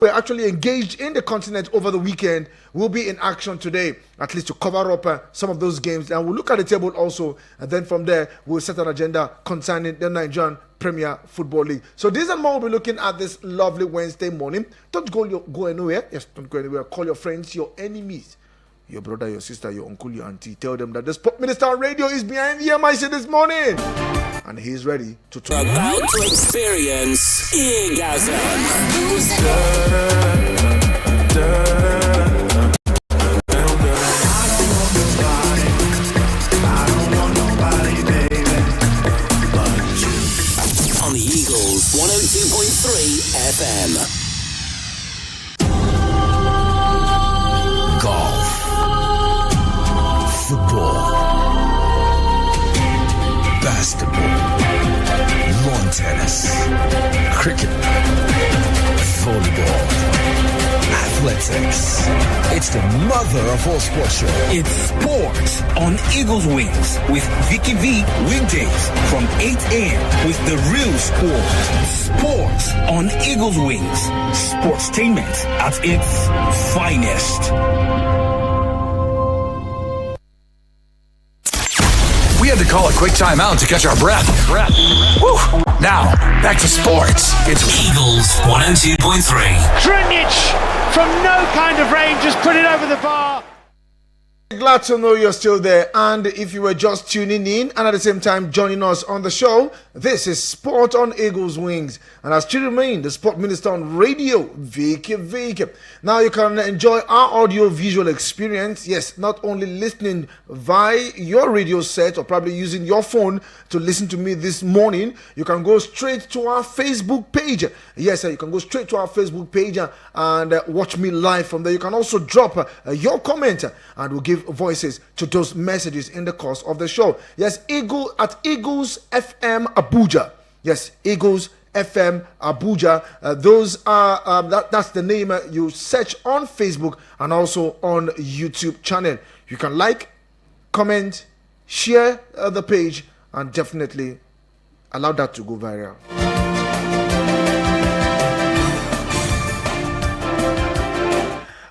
were actually engaged in the continent over the weekend will be in action today, at least to cover up some of those games. And we'll look at the table also, and then from there, we'll set an agenda concerning the Nigerian Premier Football League. So these and more we'll be looking at this lovely Wednesday morning. Don't go anywhere. Yes, don't go anywhere. Call your friends, your enemies, your brother, your sister, your uncle, your auntie. Tell them that the Sport Minister on radio is behind the MIC this morning. And he's ready to talk. About to experience orgasm. On the Eagles 102.3 FM. Golf. Football. Basketball, lawn tennis, cricket, volleyball, athletics. It's the mother of all sports show. It's sports on Eagles Wings with Vicky V weekdays from 8 a.m. with the real sport. Sports on Eagles Wings. Sportstainment at its finest. We had to call a quick timeout to catch our breath. Whew. Now, back to sports. It's Eagles 102.3. Drinic from no kind of range just put it over the bar. Glad to know you're still there, and if you were just tuning in and at the same time joining us on the show, this is Sport on Eagles Wings, and I still remain the Sport Minister on radio, Vicky. Now you can enjoy our audio-visual experience, yes, not only listening via your radio set or probably using your phone to listen to me this morning. You can go straight to our Facebook page. Yes, you can go straight to our Facebook page and watch me live from there. You can also drop your comment, and we'll give voices to those messages in the course of the show. Yes, Eagles FM Abuja. Yes, Eagles FM Abuja. Those are that's the name you search on Facebook and also on YouTube channel. You can like, comment, share the page, and definitely allow that to go viral.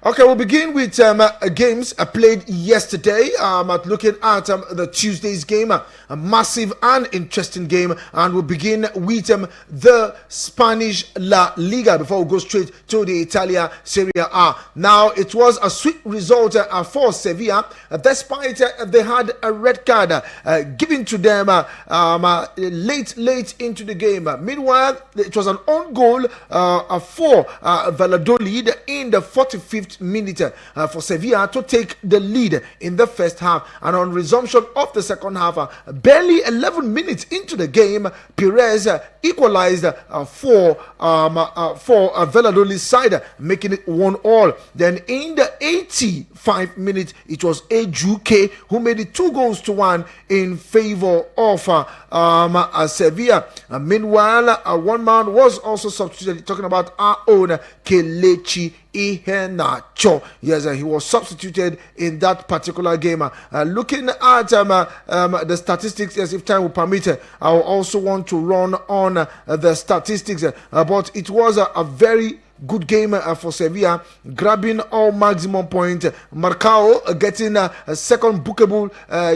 Okay, we'll begin with games played yesterday. Looking at the Tuesday's game, a massive and interesting game, and we'll begin with the Spanish La Liga before we go straight to the Italia Serie A. Now, it was a sweet result for Sevilla, despite they had a red card given to them late into the game. Meanwhile, it was an own goal for Valladolid in the 45th minute for Sevilla to take the lead in the first half, and on resumption of the second half, barely 11 minutes into the game, Perez equalized for Valladolid's side, making it 1-1. Then in the 85th minute, it was Ejuke who made it 2-1 in favor of Sevilla. Meanwhile, one man was also substituted, talking about our own Kelechi Iheanacho. Yes, he was substituted in that particular game. Looking at the statistics, yes, if time will permit, I will also want to run on the statistics. But it was a very good game for Sevilla, grabbing all maximum points. Marcao getting a second bookable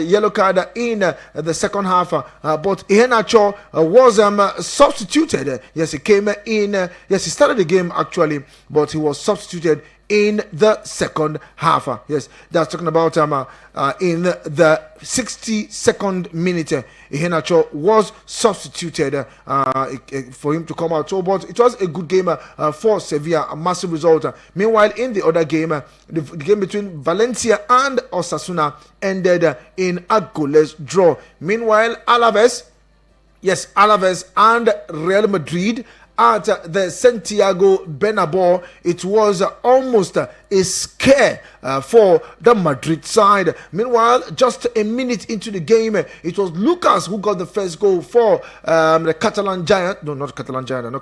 yellow card in the second half, but Iheanacho was substituted. Yes, he came in. Yes, he started the game actually, but he was substituted in the second half. Yes, that's talking about in the 62nd minute, Iheanacho was substituted for him to come out. So, but it was a good game for Sevilla, a massive result. Meanwhile, in the other game, the game between Valencia and Osasuna ended in a goalless draw. Meanwhile, Alaves and Real Madrid at the Santiago Bernabeu, it was almost a scare for the Madrid side. Meanwhile, just a minute into the game, it was Lucas who got the first goal for the Catalan Giant. No, not Catalan Giant at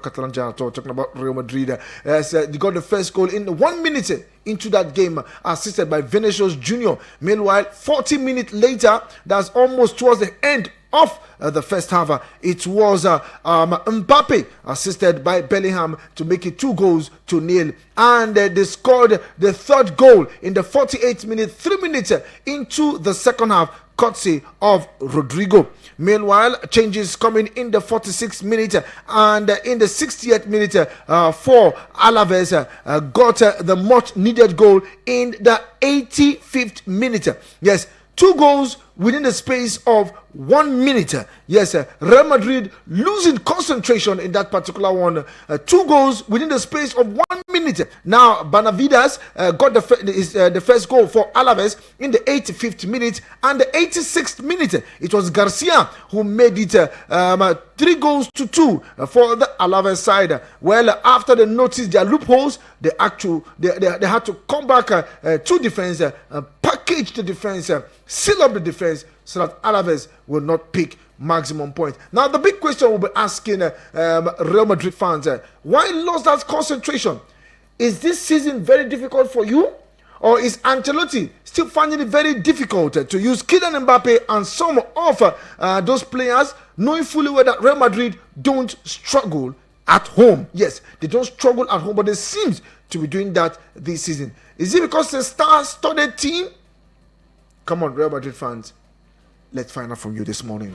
all. Talking about Real Madrid. They got the first goal in 1 minute into that game, assisted by Vinicius Junior. Meanwhile, 40 minutes later, that's almost towards the end of the first half. It was Mbappe assisted by Bellingham to make it 2-0, and they scored the third goal in the 48th minute, 3 minutes into the second half, courtesy of Rodrigo. Meanwhile, changes coming in the 46th minute and in the 60th minute for Alaves got the much needed goal in the 85th minute. Yes, 2 goals within the space of 1 minute. Yes, Real Madrid losing concentration in that particular one. 2 goals within the space of 1 minute. Now, Benavides got the first goal for Alaves in the 85th minute, and the 86th minute, it was Garcia who made it 3-2 for the Alaves side. Well, after they noticed their loopholes, they had to come back to defense, package the defense, seal up the defense so that Alaves will not pick maximum points. Now, the big question we'll be asking Real Madrid fans, why lost that concentration? Is this season very difficult for you? Or is Ancelotti still finding it very difficult to use Kylian Mbappe and some of those players, knowing fully well that Real Madrid don't struggle at home? Yes, they don't struggle at home, but they seem to be doing that this season. Is it because the star-studded team? Come on, Real Madrid fans. Let's find out from you this morning.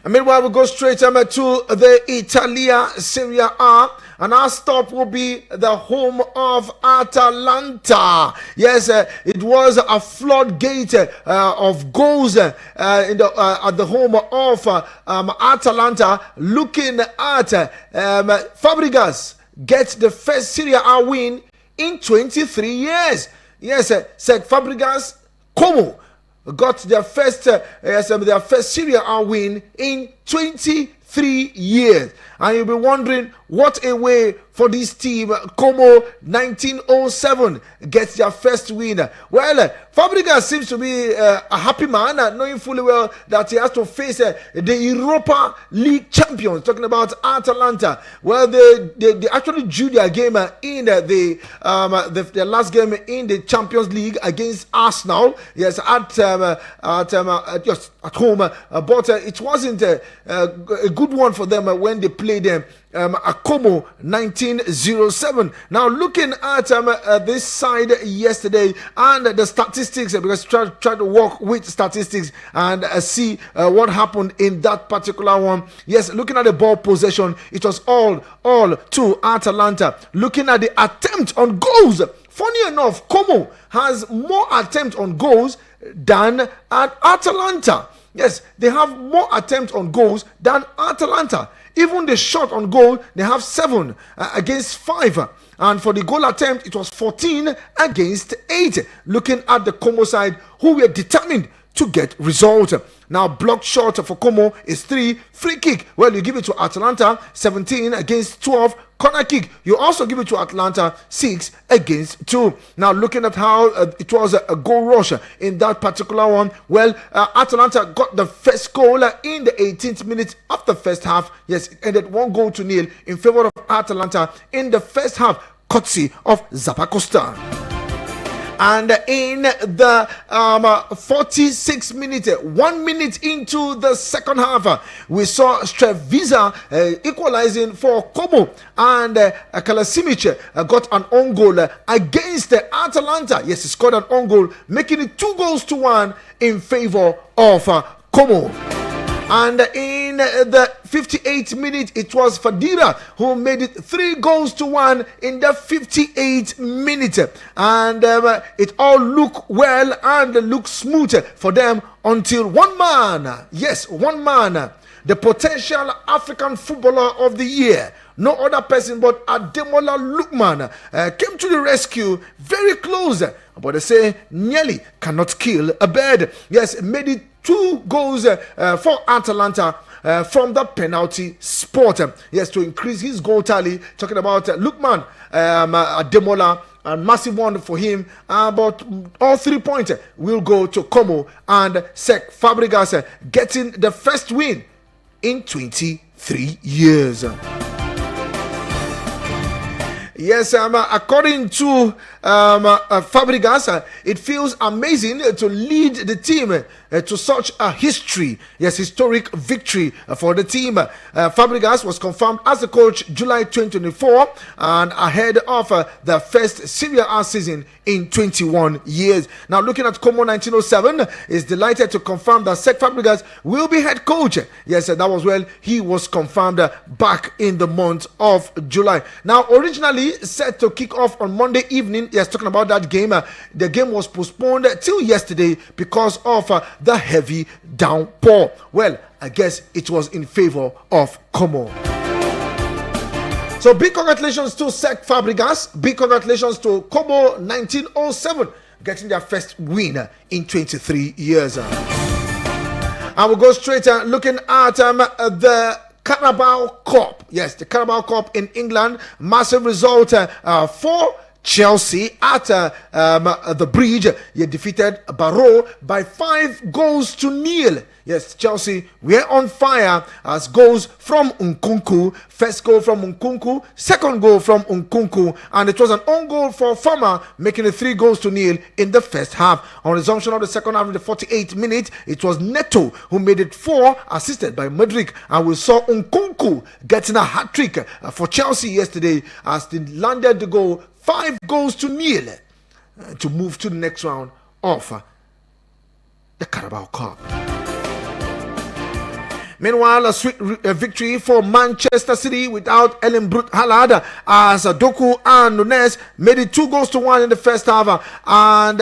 And meanwhile, we'll go straight to the Italia Serie A. And our stop will be the home of Atalanta. Yes, it was a floodgate of goals at the home of Atalanta. Looking at Fabregas gets the first Serie A win in 23 years. Yes, said Fabregas, Como got their first Serie A win in 23 years. And you'll be wondering, what a way for this team. Como 1907 gets their first win. Well, Fabregas seems to be a happy man, knowing fully well that he has to face the Europa League champions, talking about Atalanta. Well, they actually drew their game in the last game in the Champions League against Arsenal. Yes, at home, but it wasn't a good one for them when they played them. Como 1907. Now, looking at this side yesterday and the statistics, because try to work with statistics and see what happened in that particular one. Yes, looking at the ball possession, it was all to Atalanta. Looking at the attempt on goals, funny enough, Como has more attempts on goals than at Atalanta. Yes, they have more attempts on goals than Atalanta. Even the shot on goal, they have 7 against 5. And for the goal attempt, it was 14 against 8. Looking at the Como side, who were determined to get result. Now, blocked shot for Como is 3. Free kick, well, you give it to Atalanta, 17 against 12. Corner kick, you also give it to Atalanta, 6 against 2. Now, looking at how it was a goal rush in that particular one, well, Atalanta got the first goal in the 18th minute of the first half. Yes, it ended 1-0 in favor of Atalanta in the first half, courtesy of Zappacosta. And in the 46 minutes, 1 minute into the second half, we saw Strevisa equalizing for Como, and Kalasimic got an own goal against Atalanta. Yes, he scored an own goal, making it 2-1 in favor of Como. And in the 58th minute, it was Fadira who made it 3-1 in the 58th minute. And it all looked well and looked smooth for them until one man, the potential African footballer of the year, no other person but Ademola Lookman, came to the rescue very close. But they say nearly cannot kill a bird. Yes, made it 2 goals for Atalanta from the penalty spot. Yes, to increase his goal tally. Talking about Lookman, Ademola, a massive one for him. But all 3 points will go to Como and Cesc Fabregas getting the first win in 23 years. Yes, according to Fabregas, it feels amazing to lead the team to such a historic victory for the team. Fabregas was confirmed as the coach July 2024 and ahead of the first Serie A season in 21 years. Now, looking at Como 1907, is delighted to confirm that Cesc Fabregas will be head coach. Yes, that was he was confirmed back in the month of July. Now, originally set to kick off on Monday evening, yes, talking about that game, the game was postponed till yesterday because of the heavy downpour. Well, I guess it was in favor of Como. So big congratulations to Cesc Fabregas. Big congratulations to Como 1907 getting their first win in 23 years. And we'll go straight looking at the Carabao Cup. Yes, the Carabao Cup in England. Massive result for Chelsea at the bridge. You defeated Barrow by 5-0. Yes, Chelsea were on fire as goals from Nkunku. First goal from Nkunku, second goal from Nkunku, and it was an own goal for Farmer, making it 3-0 in the first half. On resumption of the second half in the 48th minute, it was Neto who made it 4, assisted by Mudryk, and we saw Nkunku getting a hat-trick for Chelsea yesterday as they landed the goal 5-0 to move to the next round of the Carabao Cup. Meanwhile, a sweet victory for Manchester City without Erling Braut Haaland as Doku and Nunes made it 2-1 in the first half. And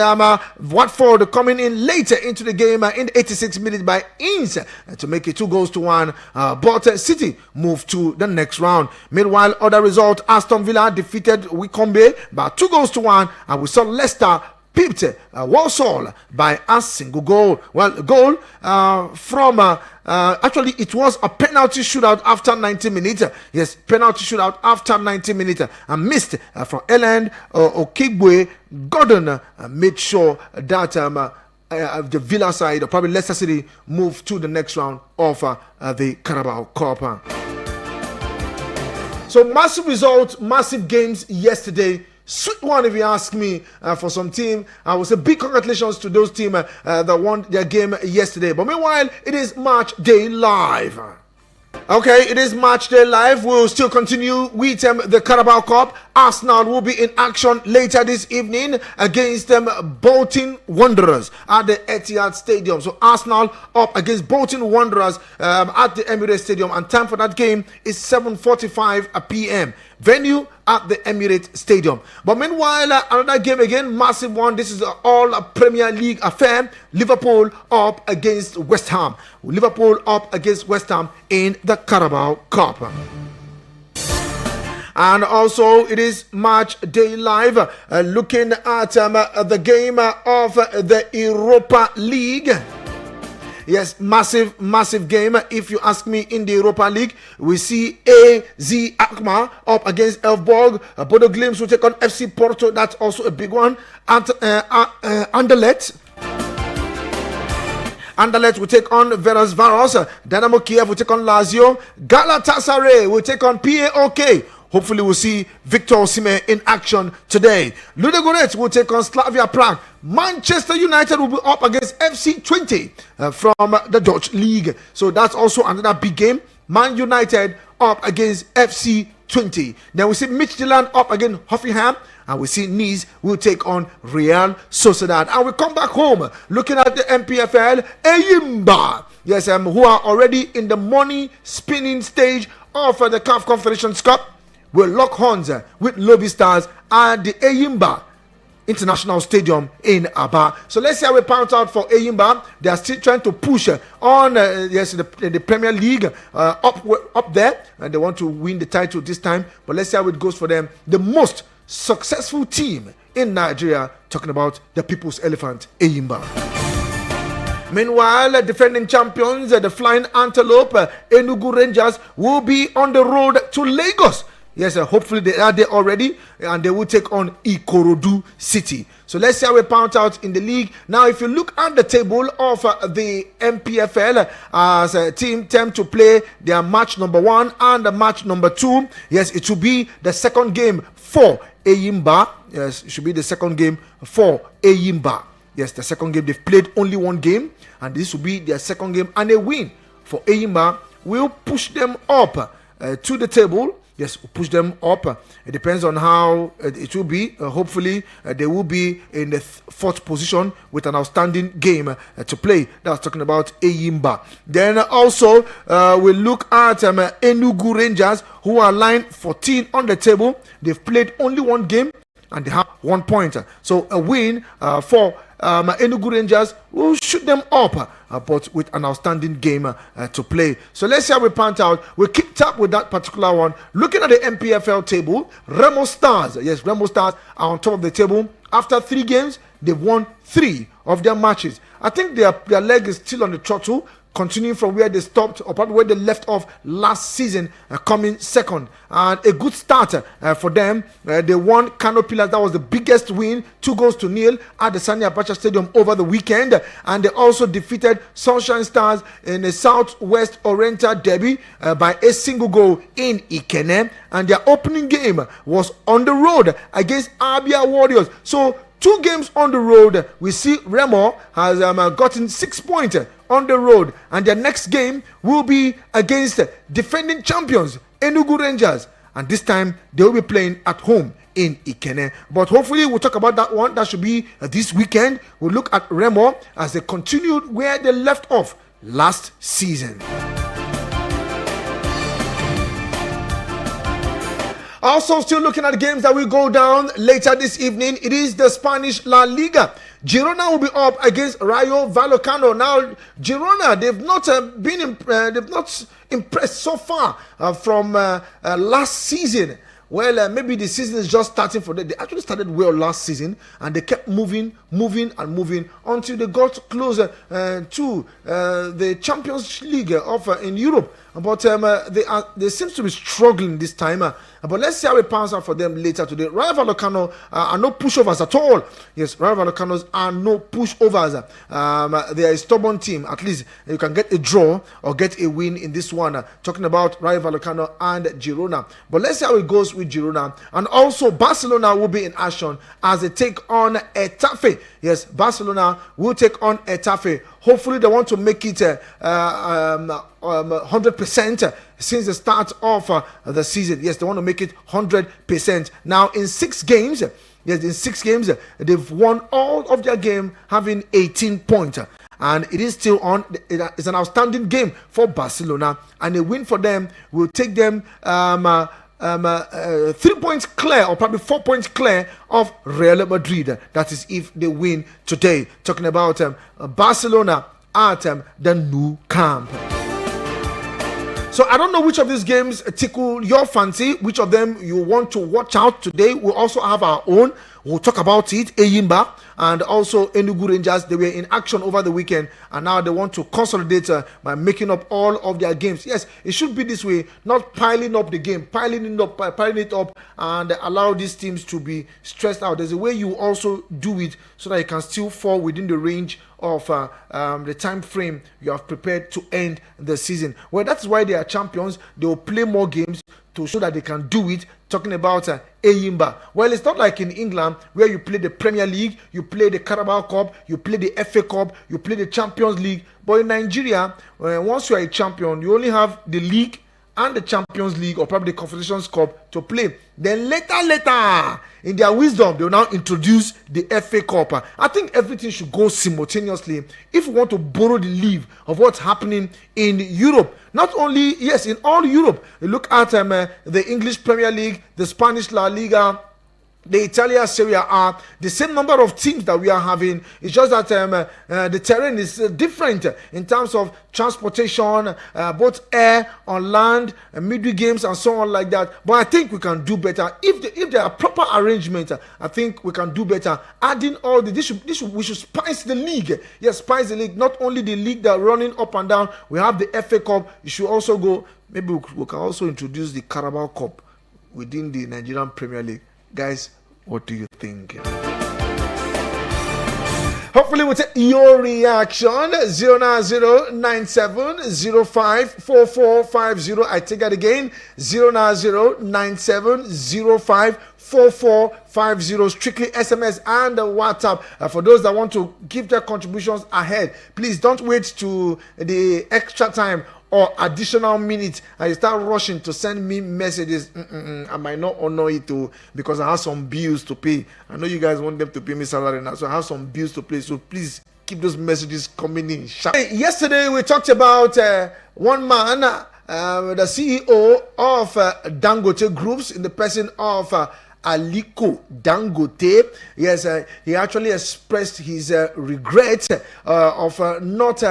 Watford coming in later into the game in the 86th minute by Ings to make it 2-1. But City moved to the next round. Meanwhile, other result, Aston Villa defeated Wycombe by 2-1. And we saw Leicester pipped Walsall by a single goal. Well, a goal from actually it was a penalty shootout after 90 minutes. Yes, penalty shootout after 90 minutes. And missed from Erland Okigwe. Gordon made sure that the Villa side, or probably Leicester City, moved to the next round of the Carabao Cup. So massive results, massive games yesterday. Sweet one, if you ask me, for some team. I will say big congratulations to those teams that won their game yesterday. But meanwhile, it is Match Day Live. Okay, it is Match Day Live. We'll still continue with the Carabao Cup. Arsenal will be in action later this evening against Bolton Wanderers at the Etihad Stadium. So Arsenal up against Bolton Wanderers at the Emirates Stadium, and time for that game is 7:45 p.m. Venue at the Emirates Stadium. But meanwhile, another game again, massive one. This is all a Premier League affair. Liverpool up against West Ham. Liverpool up against West Ham in the Carabao Cup. And also, it is Match Day Live, looking at the game of the Europa League. Yes, massive game. If you ask me, in the Europa League, we see AZ Alkmaar up against Elfborg. Bodo Glimt will take on FC Porto. That's also a big one. And Anderlecht will take on Ferencváros. Dynamo Kiev will take on Lazio. Galatasaray will take on PAOK. Hopefully, we'll see Victor Osimhen in action today. Ludogorets will take on Slavia Prague. Manchester United will be up against FC 20 from the Dutch League. So that's also another big game. Man United up against FC 20. Then we see Midtjylland up against Hoffenheim. And we see Nice will take on Real Sociedad. And we come back home looking at the MPFL. Eyimba, yes, who are already in the money spinning stage of the CAF Confederations Cup, will lock horns with Lobby Stars at the Eyimba International Stadium in Aba. So let's see how we pound out for Eyimba. They are still trying to push on the Premier League up there, and they want to win the title this time. But let's see how it goes for them. The most successful team in Nigeria, talking about the People's Elephant, Eyimba. Meanwhile, defending champions, the Flying Antelope, Enugu Rangers, will be on the road to Lagos Yes, hopefully they are there already, and they will take on Ikorodu City. So let's see how we pound out in the league. Now, if you look at the table of the MPFL, as a team tend to play their match number 1 and the match number 2. Yes, it will be the second game for Eyimba. Yes, it should be the second game for Eyimba. Yes, the second game. They've played only one game, and this will be their second game, and a win for Eyimba will push them up to the table. Yes, we'll push them up. It depends on how it will be. Hopefully, they will be in the fourth position with an outstanding game to play. That's talking about Eyimba. Then also, we'll look at Enugu Rangers, who are line 14 on the table. They've played only one game, and they have 1 point. So a win for Enugu Rangers will shoot them up, but with an outstanding game to play. So let's see how we pan out. We kicked up with that particular one. Looking at the MPFL table, Remo Stars. Yes, Remo Stars are on top of the table. After 3 games, they've won 3 of their matches. I think their leg is still on the throttle, continuing from where they stopped, or probably where they left off last season, coming second. And a good start for them. They won Kano Pillars. That was the biggest win, 2-0 at the Sani Abacha Stadium over the weekend. And they also defeated Sunshine Stars in the Southwest Oriental Derby by a single goal in Ikene. And their opening game was on the road against Abia Warriors. So 2 games on the road, we see Remo has gotten 6 points on the road, and their next game will be against defending champions Enugu Rangers, and this time they will be playing at home in Ikene. But hopefully we'll talk about that one. That should be this weekend. We'll look at Remo as they continued where they left off last season. Also, still looking at the games that will go down later this evening. It is the Spanish La Liga. Girona will be up against Rayo Vallecano. Now, Girona, they've not they've not impressed so far from last season. Well, maybe the season is just starting for them. They actually started well last season, and they kept moving until they got closer to the Champions League of in Europe. But they seem to be struggling this time. But let's see how it pans out for them later today. Rayo Vallecano are no pushovers at all. Yes, Rayo Vallecanos are no pushovers. They are a stubborn team. At least you can get a draw or get a win in this one. Talking about Rayo Vallecano and Girona. But let's see how it goes with Girona. And also Barcelona will be in action as they take on Getafe. Yes, Barcelona will take on Getafe. Hopefully they want to make it 100% since the start of the season. Yes, they want to make it 100%. Now in 6 games, they've won all of their game, having 18 points. And it is still on. It's an outstanding game for Barcelona, and a win for them will take them 3 points clear, or probably 4 points clear of Real Madrid. That is if they win today. Talking about Barcelona at the Nou Camp. So I don't know which of these games tickle your fancy, which of them you want to watch out today. We'll also have our own. We'll talk about it. Eyimba and also Enugu Rangers, they were in action over the weekend, and now they want to consolidate by making up all of their games. Yes, it should be this way, not piling up the game, piling it up, and allow these teams to be stressed out. There's a way you also do it so that you can still fall within the range of the time frame you have prepared to end the season. Well, that's why they are champions. They will play more games to show that they can do it. Talking about Eyimba. Well, it's not like in England where you play the Premier League, you play the Carabao Cup, you play the FA Cup, you play the Champions League. But in Nigeria, once you are a champion, you only have the league and the Champions League, or probably the Confederations Cup to play. Then later, in their wisdom, they will now introduce the FA Cup. I think everything should go simultaneously if we want to borrow the leave of what's happening in Europe. Not only, yes, in all Europe. You look at the English Premier League, the Spanish La Liga, the Italian Serie A, the same number of teams that we are having. It's just that the terrain is different in terms of transportation, both air, on land, midway games, and so on like that. But I think we can do better if there are proper arrangements. I think we can do better. Adding all we should spice the league. Yes, spice the league. Not only the league that are running up and down. We have the FA Cup. You should also go. Maybe we can also introduce the Carabao Cup. within the Nigerian Premier League. Guys, what do you think? Hopefully we'll take your reaction. 09097054450. I take that again. 09097054450. Strictly SMS and WhatsApp. For those that want to give their contributions ahead, please don't wait to the extra time or additional minutes and you start rushing to send me messages. I might not honor it too, because I have some bills to pay. I know you guys want them to pay me salary now, so I have some bills to pay. So please keep those messages coming in. Yesterday we talked about one man, the CEO of Dangote Groups, in the person of Aliko Dangote. Yes, he actually expressed his regret of not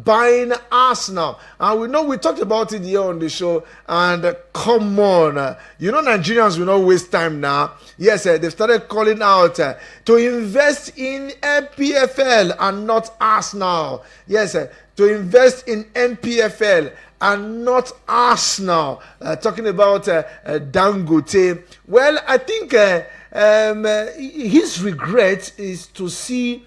buying Arsenal. And we know we talked about it here on the show. And come on, you know Nigerians will not waste time now. Yes, they've started calling out to invest in MPFL and not Arsenal. Yes, to invest in MPFL and not Arsenal. Talking about Dangote. Well, I think his regret is to see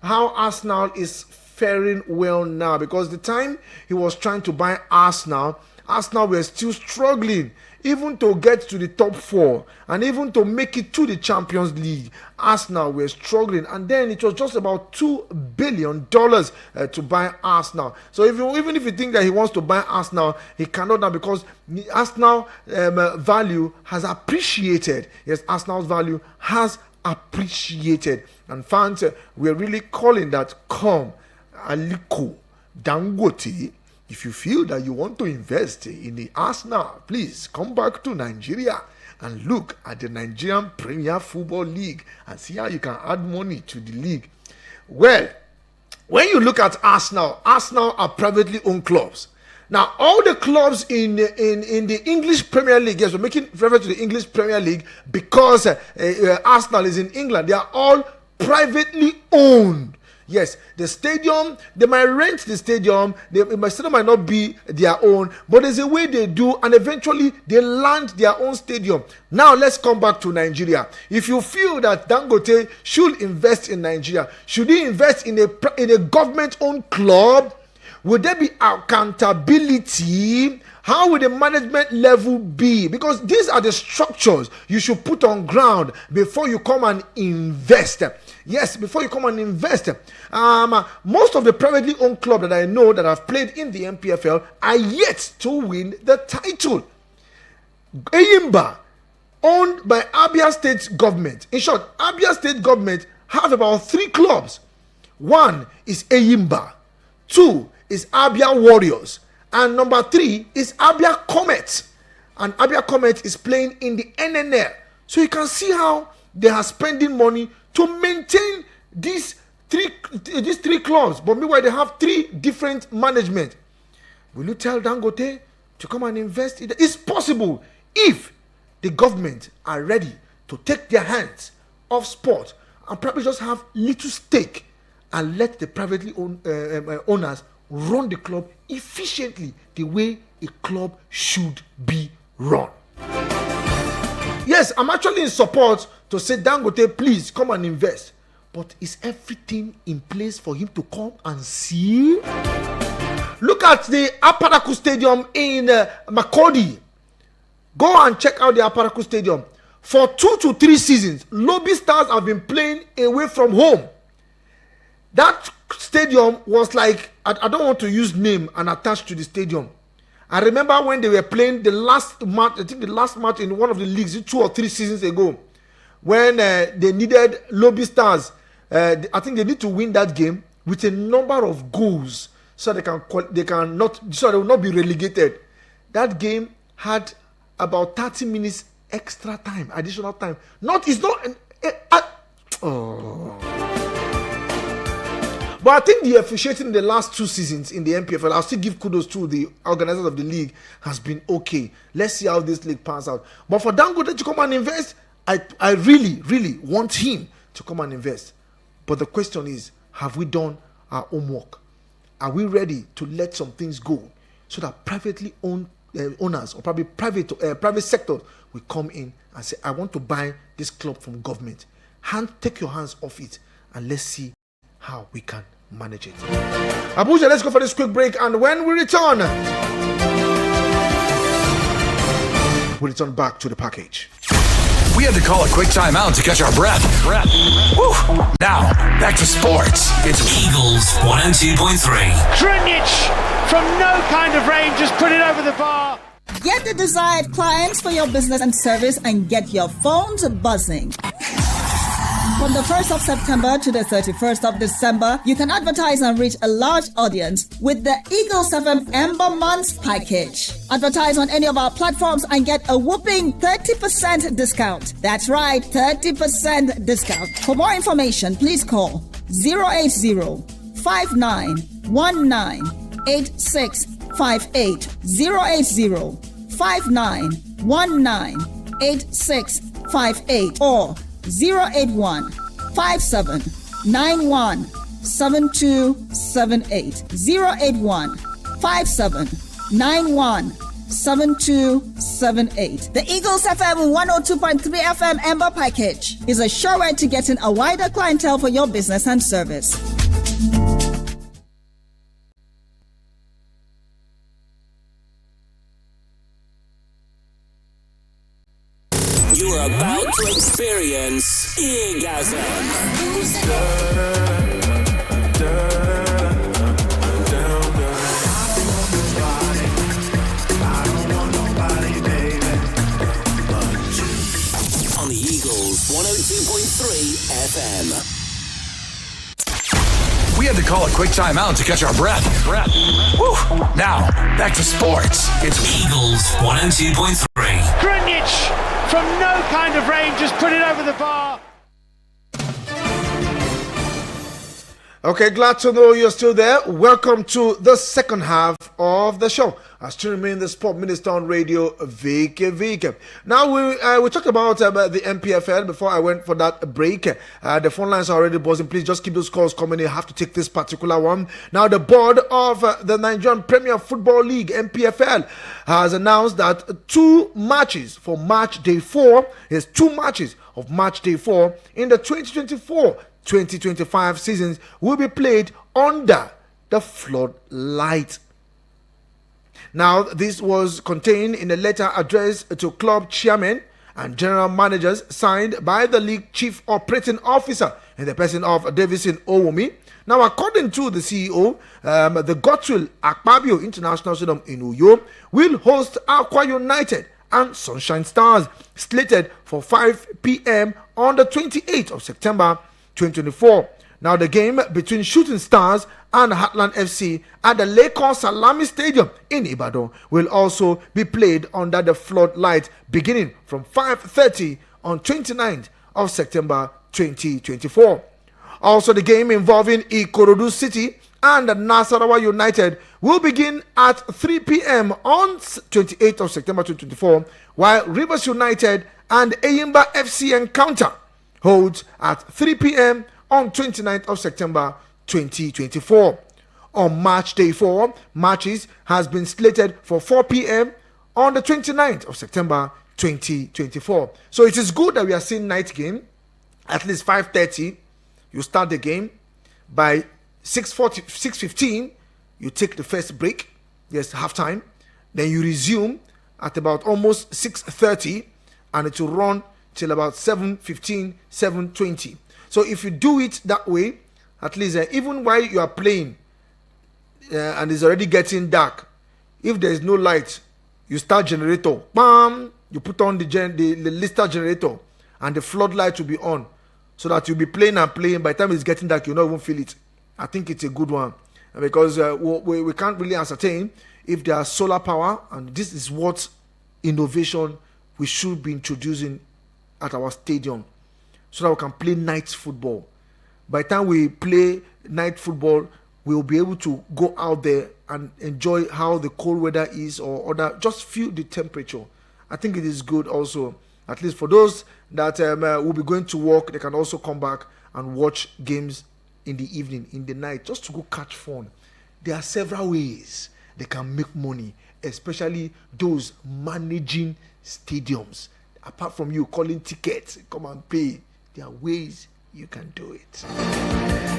how Arsenal is faring well now, because the time he was trying to buy Arsenal were still struggling even to get to the top 4 and even to make it to the Champions League. Arsenal were struggling, and then it was just about $2 billion to buy Arsenal. So even if you think that he wants to buy Arsenal, he cannot now, because Arsenal value has appreciated. Yes, Arsenal's value has appreciated, and fans were really calling that, come, Aliko Dangote, if you feel that you want to invest in the Arsenal, please come back to Nigeria and look at the Nigerian Premier Football League and see how you can add money to the league. Well, when you look at Arsenal are privately owned clubs. Now, all the clubs in the English Premier League, yes, we're making reference to the English Premier League because Arsenal is in England. They are all privately owned. Yes, the stadium, they might rent the stadium, the stadium might not be their own, but there's a way they do, and eventually they land their own stadium. Now let's come back to Nigeria. If you feel that Dangote should invest in Nigeria, should he invest in a government-owned club? Would there be accountability? How will the management level be? Because these are the structures you should put on ground before you come and invest. Yes, before you come and invest. Most of the privately owned clubs that I know that have played in the MPFL are yet to win the title. Eyimba, owned by Abia State government. In short, Abia State government have about 3 clubs. One is Eyimba. 2 is Abia Warriors. And number 3 is Abia Comet. And Abia Comet is playing in the NNL. So you can see how they are spending money to maintain these three clubs. But meanwhile, they have 3 different management. Will you tell Dangote to come and invest? It's possible if the government are ready to take their hands off sport and probably just have little stake and let the privately owned owners run the club efficiently the way a club should be run. Yes, I'm actually in support to say, Dangote, please come and invest. But is everything in place for him to come and see? Look at the Aparaku Stadium in Makurdi. Go and check out the Aparaku Stadium. For 2 to 3 seasons, Lobby Stars have been playing away from home. That stadium was like, I don't want to use name and attach to the stadium. I remember when they were playing the last match, I think the last match in one of the leagues 2 or 3 seasons ago, when they needed Lobby Stars. I think they need to win that game with a number of goals so they will not be relegated. That game had about 30 minutes extra time, additional time. But I think the officiating in the last 2 seasons in the MPFL, I'll still give kudos to the organizers of the league, has been okay. Let's see how this league pans out. But for Dangote to come and invest, I really, really want him to come and invest. But the question is, have we done our homework? Are we ready to let some things go so that privately owned owners or probably private sector will come in and say, I want to buy this club from government. Take your hands off it and let's see how we can manage it. Abuja, let's go for this quick break, and when we return, we'll return back to the package. We had to call a quick timeout to catch our breath. Woo. Now, back to sports. It's Eagles 102.3. Krunic from no kind of range just put it over the bar. Get the desired clients for your business and service and get your phones buzzing. From the 1st of September to the 31st of December, you can advertise and reach a large audience with the Eagles FM Ember Months package. Advertise on any of our platforms and get a whopping 30% discount. That's right, 30% discount. For more information, please call 080-5919-8658. 080-5919-8658 or 081-5791-7278. 081-5791-7278. The Eagles FM 102.3 FM Ember Package is a sure way to getting a wider clientele for your business and service. You are about to experience Eargasm. On the Eagles 102.3 FM. We had to call a quick timeout to catch our breath. Woo. Now, back to sports. It's Eagles 102.3. Krunic from no kind of range just put it over the bar. Okay, glad to know you're still there. Welcome to the second half of the show. I still remain the Sport Minister on Radio, Vicky. Now, we talked about the MPFL before I went for that break. The phone lines are already buzzing. Please just keep those calls coming. You have to take this particular one. Now, the board of the Nigerian Premier Football League, MPFL, has announced that 2 matches for match day 4 is 2 matches of match day 4 in the 2024-2025 seasons will be played under the floodlight. Now, this was contained in a letter addressed to club chairmen and general managers signed by the league chief operating officer in the person of Davison Owomi. Now, according to the CEO, the Godswill Akpabio International Stadium in Uyo will host Aqua United and Sunshine Stars, slated for 5 p.m. on the 28th of September 2024. Now, the game between Shooting Stars and Heartland FC at the Lakers Salami Stadium in Ibadan will also be played under the floodlight beginning from 5:30 on 29th of September 2024. Also, the game involving Ikorodu City and Nasarawa United will begin at 3 p.m. on 28th of September 2024, while Rivers United and Eyimba FC encounter holds at 3 p.m. on 29th of September 2024. On match day 4, matches has been slated for 4 p.m. on the 29th of September 2024. So it is good that we are seeing night game. At least 5:30, you start the game. By 6:15, you take the first break. Yes, halftime. Then you resume at about almost 6:30, and it will run till about 7:15, 7:20. So if you do it that way, at least even while you are playing and it's already getting dark, if there is no light, you start generator. Bam! You put on the Lister generator, and the floodlight will be on, so that you'll be playing and playing. By the time it's getting dark, you'll not even feel it. I think it's a good one, because we can't really ascertain if there are solar power, and this is what innovation we should be introducing at our stadium, so that we can play night football. By the time we play night football, we will be able to go out there and enjoy how the cold weather is, or other, just feel the temperature. I think it is good also, at least for those that will be going to work, they can also come back and watch games in the evening, in the night, just to go catch fun. There are several ways they can make money especially those managing stadiums. Apart from you calling tickets, come and pay. There are ways you can do it.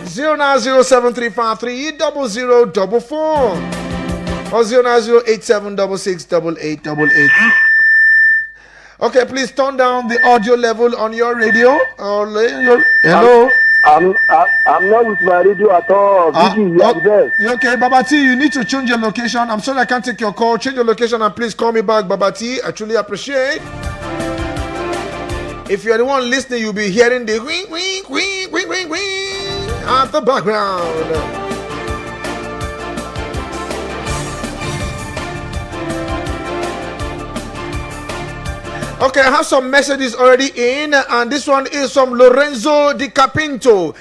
09073530044 or 09087668888. Okay, please turn down the audio level on your radio. Hello. I'm not with my radio at all. Vicky, you are there. Okay, Babati, you need to change your location. I'm sorry I can't take your call. Change your location and please call me back, Babati. I truly appreciate. If you're the one listening, you'll be hearing the wing, wing, wing, wing, wing, wing at the background. Okay, I have some messages already in, and this one is from Lorenzo Di Capinto.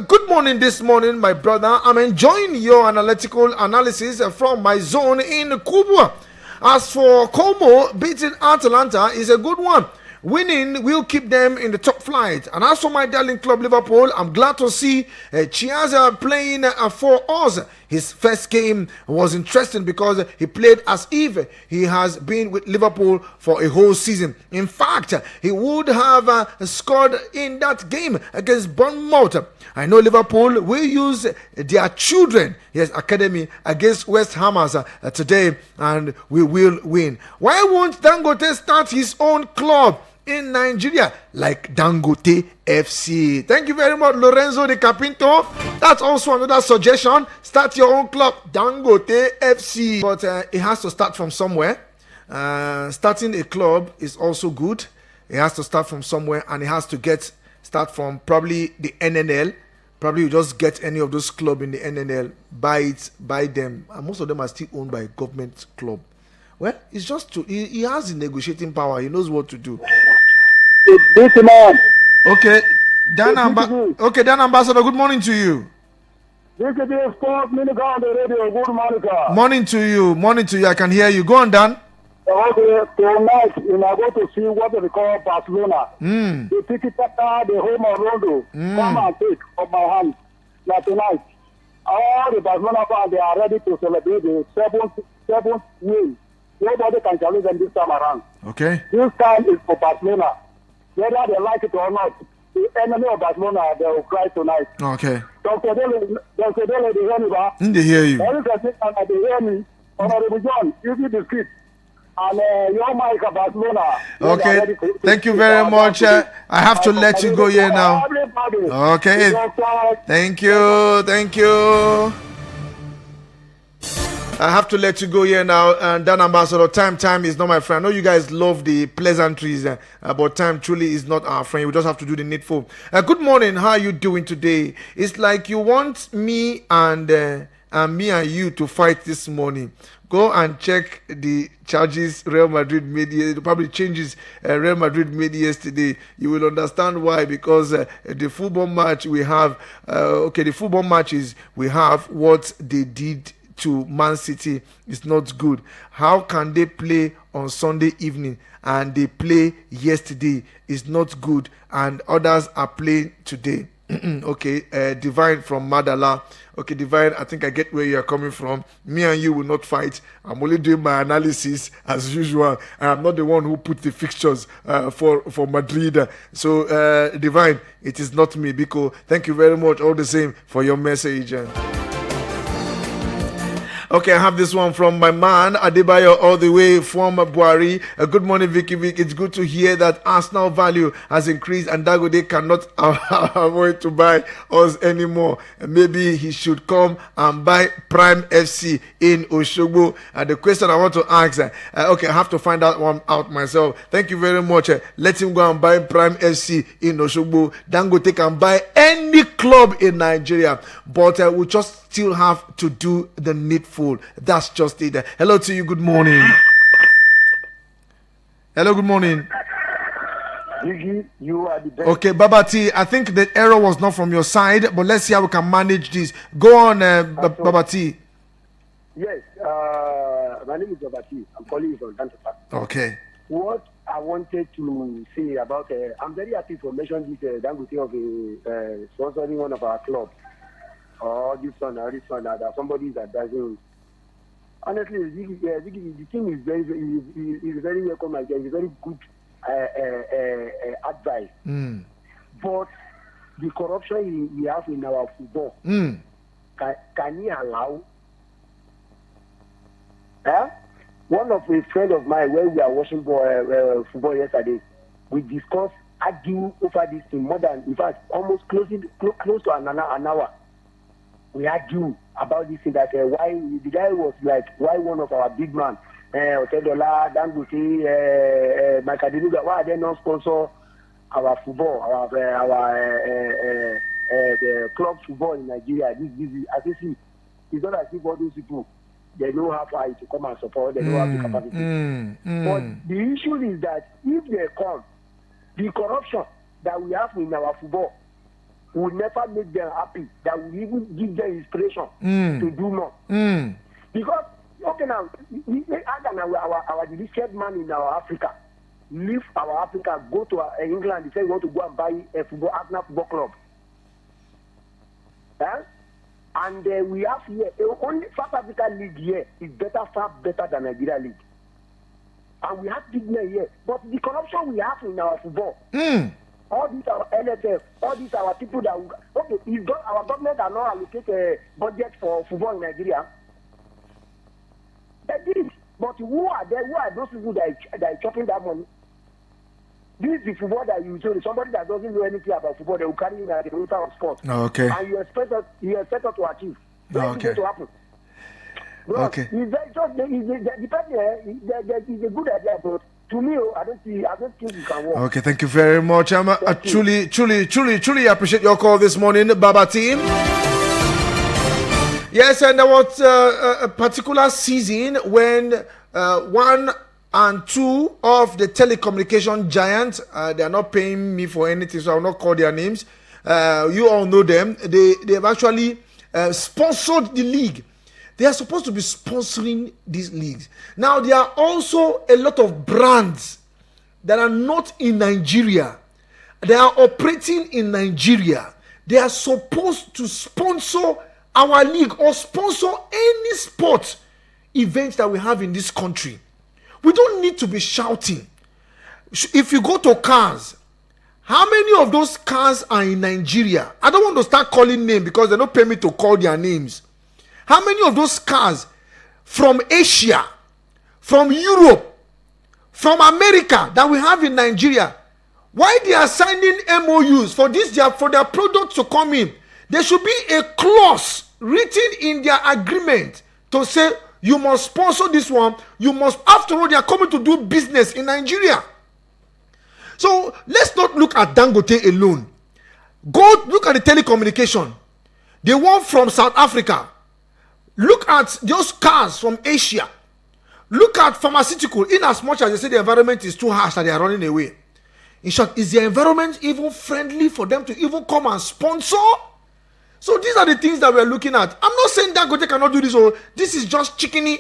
Good morning this morning, my brother. I'm enjoying your analytical analysis from my zone in Kubwa. As for Como, beating Atalanta is a good one. Winning will keep them in the top flight. And as for my darling club Liverpool, I'm glad to see Chiazza playing for us. His first game was interesting because he played as if he has been with Liverpool for a whole season. In fact, he would have scored in that game against Bournemouth. I know Liverpool will use their children, academy, against West Hammers today, and we will win. Why won't Dangote start his own club in Nigeria like Dangote FC? Thank you very much, Lorenzo Di Capinto. That's also another suggestion. Start your own club, Dangote FC. But it has to start from somewhere. Starting a club is also good. It has to start from somewhere, and it has to start from probably the NNL. Probably you just get any of those clubs in the NNL, buy them, and most of them are still owned by a government club. Well, it's just he has the negotiating power. He knows what to do. This man. Okay, Dan Ambassador, good morning to you. This is the Sports Minute on the radio. Good morning, sir. Morning to you. I can hear you. Go on, Dan. Okay, tonight we are going to see what they call Barcelona. The tiki-taka, the home of Rondo. Come and take from my hand. Now tonight, all the Barcelona fans, they are ready to celebrate the seventh win. Nobody can challenge them this time around. Okay. This time is for Barcelona. Whether they like it or not, the enemy of Barcelona, they will cry tonight. Okay. Dr. Dele, they hear me, ba? They hear you. They hear me. Honorable John, give me the script. And your mic Barcelona. Okay. Thank you very much. I have to let you go here now. Okay. Thank you. I have to let you go here now. And Dan Ambassador, time is not my friend. I know you guys love the pleasantries, but time truly is not our friend. We just have to do the needful. Good morning. How are you doing today? It's like you want me and you to fight this morning. Go and check the charges Real Madrid made, probably changes Real Madrid made yesterday. You will understand why, because the football match we have, the football matches we have, what they did to Man City is not good. How can they play on Sunday evening and they play yesterday is not good, and others are playing today? Okay, Divine from Madala. Okay, Divine, I think I get where you are coming from. Me and you will not fight. I'm only doing my analysis as usual. I'm not the one who put the fixtures for Madrid. So, Divine, it is not me, Biko. Thank you very much all the same for your message. Okay, I have this one from my man Adebayo all the way from Buhari. Good morning, Vicky Vick. It's good to hear that Arsenal value has increased and Dangote cannot avoid to buy us anymore. Maybe he should come and buy Prime FC in Oshogbo. The question I want to ask, okay, I have to find that one out myself. Thank you very much. Let him go and buy Prime FC in Oshogbo. Dangote can buy any club in Nigeria, but we just still have to do the needful. That's just it. Hello to you. Good morning. Hello. Good morning. You are the best. Okay, Babati, I think the error was not from your side, but let's see how we can manage this. Go on, Babati. Yes, my name is Babati. I'm calling you from Dantapa. Okay. What I wanted to say about, I'm very happy to mention this Dangote of sponsoring one of our clubs. Or this one, that somebody is advising. honestly, the team is very welcome. It's very good advice. But the corruption we have in our football, can he allow? One of a friend of mine, when we are watching football yesterday, we discussed, argue over this thing more than, in fact, almost close to an hour. We argue about this thing, that why the guy was like, why one of our big man, Otedola, Dangote, Makadenuga, why are they not sponsor our football, our club football in Nigeria? This as you see, it's not as if all those people, they know how far to come and support, they know how to capacity. But the issue is that if they come, the corruption that we have in our football will never make them happy, that will even give them inspiration to do more. Because, okay, now, our richest man in our Africa, leave our Africa, go to England, they say we want to go and buy a Arsenal football club. And we have here, only South Africa League here is far better than Nigeria League. And we have big men here. But the corruption we have in our football, all these our NFF, all these our people that our government are not allocate a budget for football in Nigeria. They did. But who are those people that are chopping that money? This is the football that you show. Somebody that doesn't know anything about football, they will carry you as a minister of sport. Okay. And you expect us to achieve. What is going to happen? Bro, okay. The person is a good idea, but to me, I don't think it can work. Okay, thank you very much. I truly appreciate your call this morning, Baba team. Yes, and there was a particular season when 1 and 2 of the telecommunication giants, they are not paying me for anything, so I will not call their names. You all know them. They've actually sponsored the league. They are supposed to be sponsoring these leagues. Now, there are also a lot of brands that are not in Nigeria. They are operating in Nigeria. They are supposed to sponsor our league or sponsor any sport event that we have in this country. We don't need to be shouting. If you go to cars, how many of those cars are in Nigeria? I don't want to start calling names because they don't pay me to call their names. How many of those cars from Asia, from Europe, from America that we have in Nigeria, why they are signing MOUs for their products to come in? There should be a clause written in their agreement to say you must sponsor this one. You must, after all, they are coming to do business in Nigeria. So let's not look at Dangote alone. Go look at the telecommunication. The one from South Africa. Look at those cars from Asia. Look at pharmaceutical. In as much as they say the environment is too harsh that they are running away. In short, is the environment even friendly for them to even come and sponsor? So these are the things that we are looking at. I'm not saying Dangote cannot do this. Or this is just chickeny.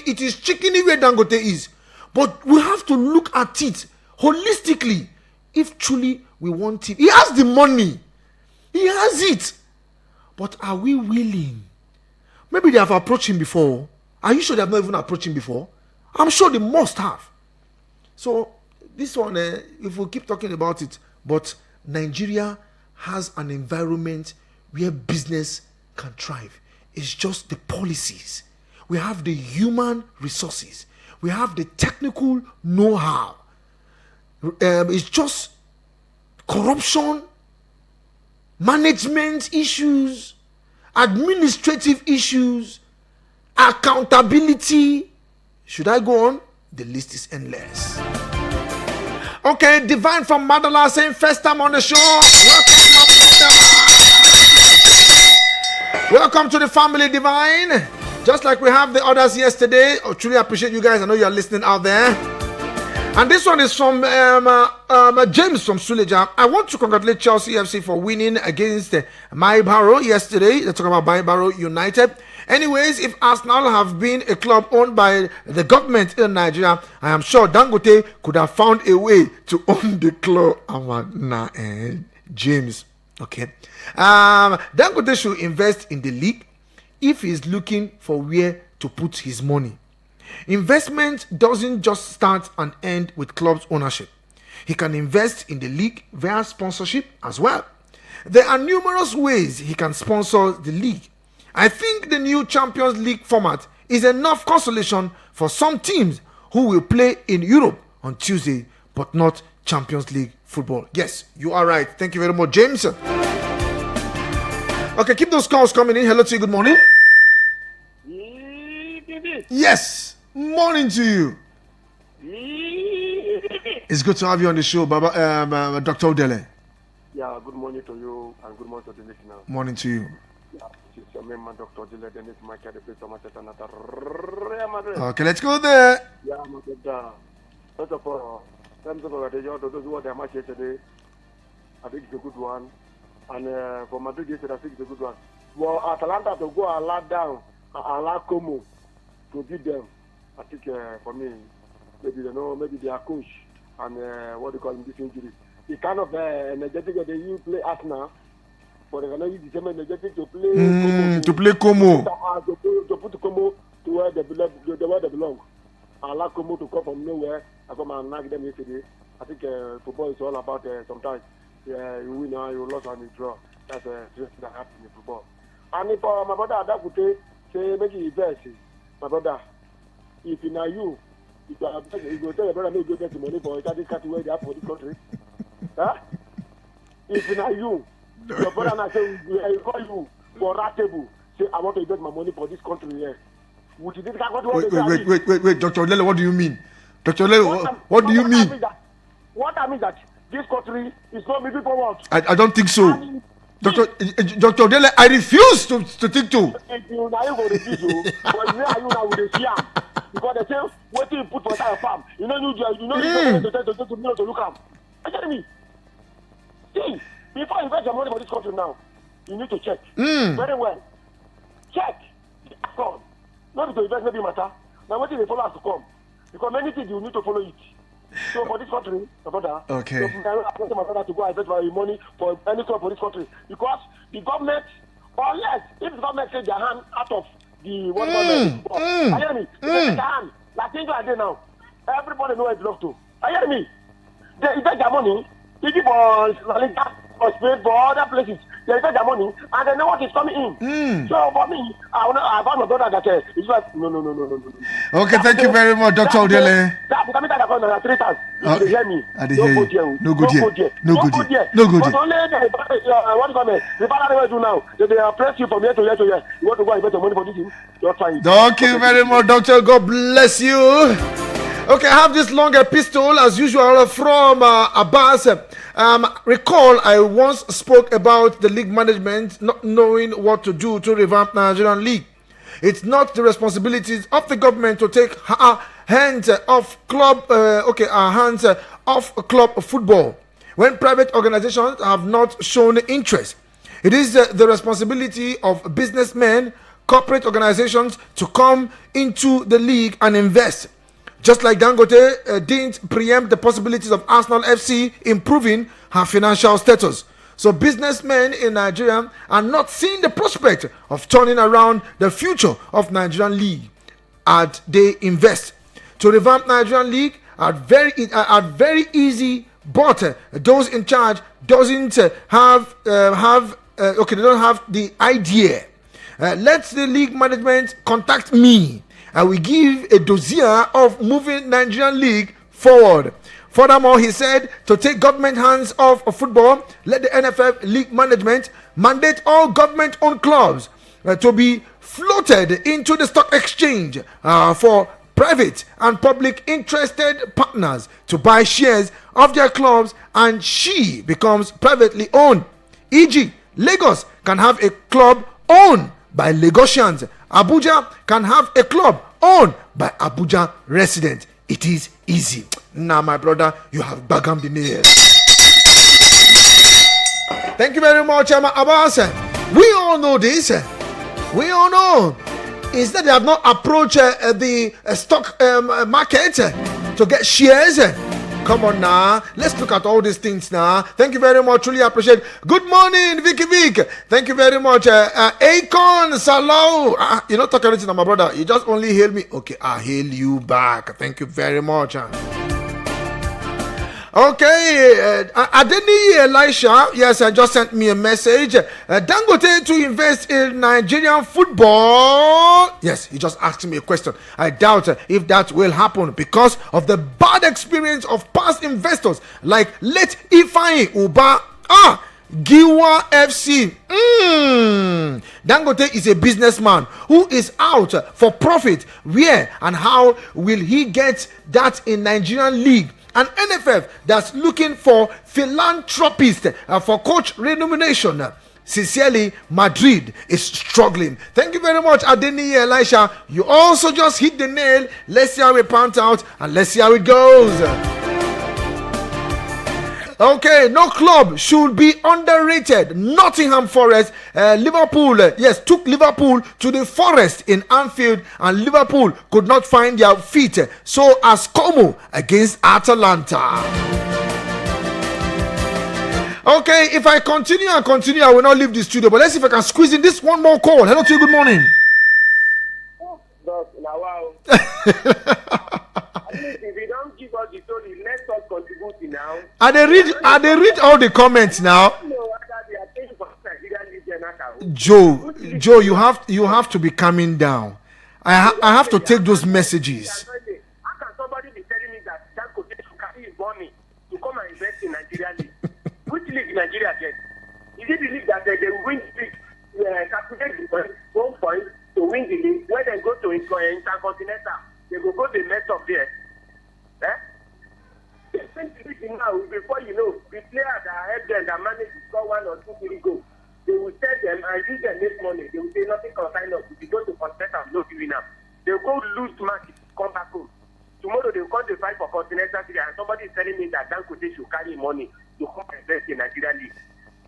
It is chickeny where Dangote is. But we have to look at it holistically. If truly we want it. He has the money. He has it. But are we willing? Maybe they have approached him before. Are you sure they have not even approached him before? I'm sure they must have. So this one, if we keep talking about it, but Nigeria has an environment where business can thrive. It's just the policies. We have the human resources. We have the technical know-how. It's just corruption, management issues, administrative issues, accountability. Should I go on? The list is endless. Okay, Divine from Madala saying first time on the show. Welcome to the family, Divine. Just like we have the others yesterday. I truly appreciate you guys. I know you are listening out there. And this one is from James from Suleja. I want to congratulate Chelsea FC for winning against Maibaro yesterday. They're talking about Maibaro United. Anyways, if Arsenal have been a club owned by the government in Nigeria, I am sure Dangote could have found a way to own the club. James. Okay. Dangote should invest in the league if he's looking for where to put his money. Investment doesn't just start and end with club's ownership. He can invest in the league via sponsorship as well. There are numerous ways he can sponsor the league. I think the new Champions League format is enough consolation for some teams who will play in Europe on Tuesday, but not Champions League football. Yes, you are right. Thank you very much, James. Okay, keep those calls coming in. Hello to you. Good morning. Yes, morning to you. It's good to have you on the show, Baba, Dr. Odele. Yeah, good morning to you and good morning to the listener. Morning to you. Yeah, this is your main man, Dr. Odele. Then it's my cat, the place of my set another. Okay, let's go there. Yeah, my God. First of all, thanks for the job. Those who were the match yesterday, I think it's a good one. And for Madrid yesterday, I think it's a good one. Well, Atalanta to go a lot down, a lot Como to beat them. I think for me, maybe they know, maybe they are coach and what they call him, this injury. The kind of energetic that they use play Arsenal, but they cannot use the same energetic to play Como. To play Como. To put Como to where they belong. I like Como to come from nowhere. I come and knock them yesterday. I think football is all about sometimes you win or you lose and you draw. That's just that happens in football. And if my brother that would say make it best, my brother, if you know you go tell your brother make you get the money for this country where they are for this country. Huh? If you know you, your brother now say I call you for that table, say I want to get my money for this country here. Would you think I wait, Dr. Odele, what do you mean? Dr. Odele, what do you mean? What I mean that this country is not moving forward. I don't think so. Dr. Odele, I refuse to think so. If you now you go refuse to, but where are you now with the share? Because they say what you put for that farm, you know to look up. Are you telling me? See, before you invest your money for this country now, you need to check very well. Check. Come. Not to invest maybe matter. Now what if they follow us to come? Because many things you need to follow it. So for this country, my brother, okay. So I want my brother to go invest my money for any club for this country. Because the government, unless if the government take their hand out of the what government, I hear me? They take their hand, like things like that now. Everybody know where it belongs to. I hear me? They take their money, they give for La Liga or Spain for other places. They take their money and they know what is coming in. So for me, I want my brother that it's like no. Okay, thank you very much, Dr. Odele. That coming to the 3 times. You hear me? I hear you. No good here. But only what is it? The father do now. They press you from here to here to here. You want to go and invest your money for this thing? You're fine. Thank you very much, Doctor. God bless you. Okay, I have this long epistle as usual from Abbas. Recall I once spoke about the league management not knowing what to do to revamp Nigerian league. It's not the responsibilities of the government to take our hands off club football when private organizations have not shown interest. It is the responsibility of businessmen, corporate organizations to come into the league and invest. Just like Dangote didn't preempt the possibilities of Arsenal FC improving her financial status. So businessmen in Nigeria are not seeing the prospect of turning around the future of Nigerian league as they invest. To revamp Nigerian league are very easy, but those in charge they don't have the idea. Let the league management contact me. I will give a dossier of moving Nigerian league forward. Furthermore, he said to take government hands off of football, let the NFF league management mandate all government-owned clubs to be floated into the stock exchange for private and public interested partners to buy shares of their clubs, and she becomes privately owned. E.g., Lagos can have a club owned by Lagosians. Abuja can have a club owned by Abuja residents. It is easy. Now, my brother, you have bagam the nail. Thank you very much, Abbas. We all know this. We all know. Instead, they have not approached the stock market to get shares. Come on now. Let's look at all these things now. Thank you very much. Truly appreciate. Good morning, Vicky Vick. Thank you very much. Akon Salau. You're not talking anything to my brother. You just only hail me. Okay, I hail you back. Thank you very much. Okay, Adeni Elisha, yes, I just sent me a message. Dangote to invest in Nigerian football. Yes, he just asked me a question. I doubt if that will happen because of the bad experience of past investors like late Ifeanyi Uba. Giwa FC. Dangote is a businessman who is out for profit. Where and how will he get that in Nigerian league? An NFF that's looking for philanthropists for coach remuneration. Sincerely, Madrid is struggling. Thank you very much, Adeni Elisha. You also just hit the nail. Let's see how it pans out and let's see how it goes. Okay, no club should be underrated. Nottingham Forest, Liverpool, yes, took Liverpool to the Forest in Anfield, and Liverpool could not find their feet. So as Como against Atalanta. Okay, if I continue, I will not leave the studio. But let's see if I can squeeze in this one more call. Hello to you, good morning. If you don't give us the story, let us contribute now. Are they read all the comments now? Joe, you have to be calming down. I have to take those messages. How can somebody be telling me that Dangote should carry his money to come and invest in Nigeria league? Which league Nigeria gets? Is it the league that they will win the league, calculate the point, 1 point to win the league? When they go to Intercontinental, they will go to the mess up there. Now, before you know, the players that help them that manage to score 1 or 2, 3 goals, they will tell them and use them this money. They will say nothing concern us. If you go to Continental, no doing now. They will go lose match, come back home. Tomorrow they will come to fight for Continental League, and somebody is telling me that Dangote should carry money to come and invest in Nigeria League.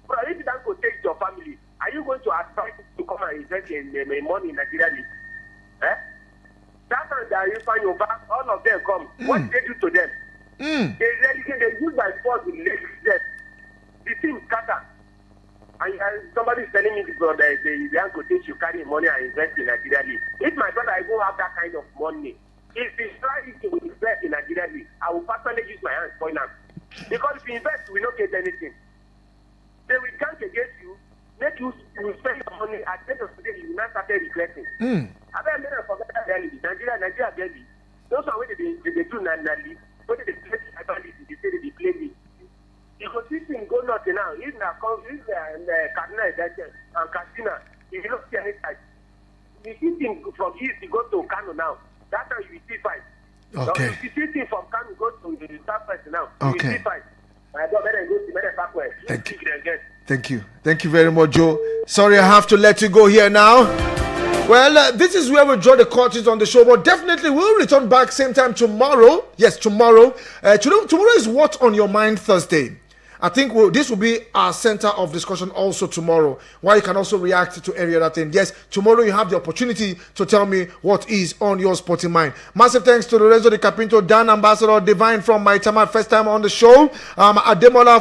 But if Dangote takes your family, are you going to advise to come and invest in money in Nigeria League? That time that you find your back, all of them come. What did they do to them? They use my force to let them. The team scatter. And somebody is telling me that the Dangote should carry money and invest in Nigeria League. If my brother I go have that kind of money, if he tries to invest in Nigeria League, I will personally use my hands for him. Because if you invest, we don't get anything. They will count against you, make you spend your money. At the end of the day, you will not start regretting. I bet I forget that reality. Nigeria barely. Those are what they do nationally. When they play tribally, they say they play me. Because this thing go nothing now. If Kaduna and Katsina, if you don't see any side, you see things from east, you go to Kano now. That's how you see fight. Okay. If you see things from Kano, go to the southwest now. Okay. You see fight. I don't better go to better backward. Thank you. Thank you very much, Joe. Sorry, I have to let you go here now. Well, this is where we draw the curtains on the show, but definitely we'll return back same time tomorrow. Yes, tomorrow. Tomorrow is What's on Your Mind Thursday. I think this will be our center of discussion also tomorrow, where you can also react to every other thing. Yes, tomorrow you have the opportunity to tell me what is on your sporting mind. Massive thanks to Lorenzo Di Capinto, Dan Ambassador, Divine from Maitama, first time on the show. Ademola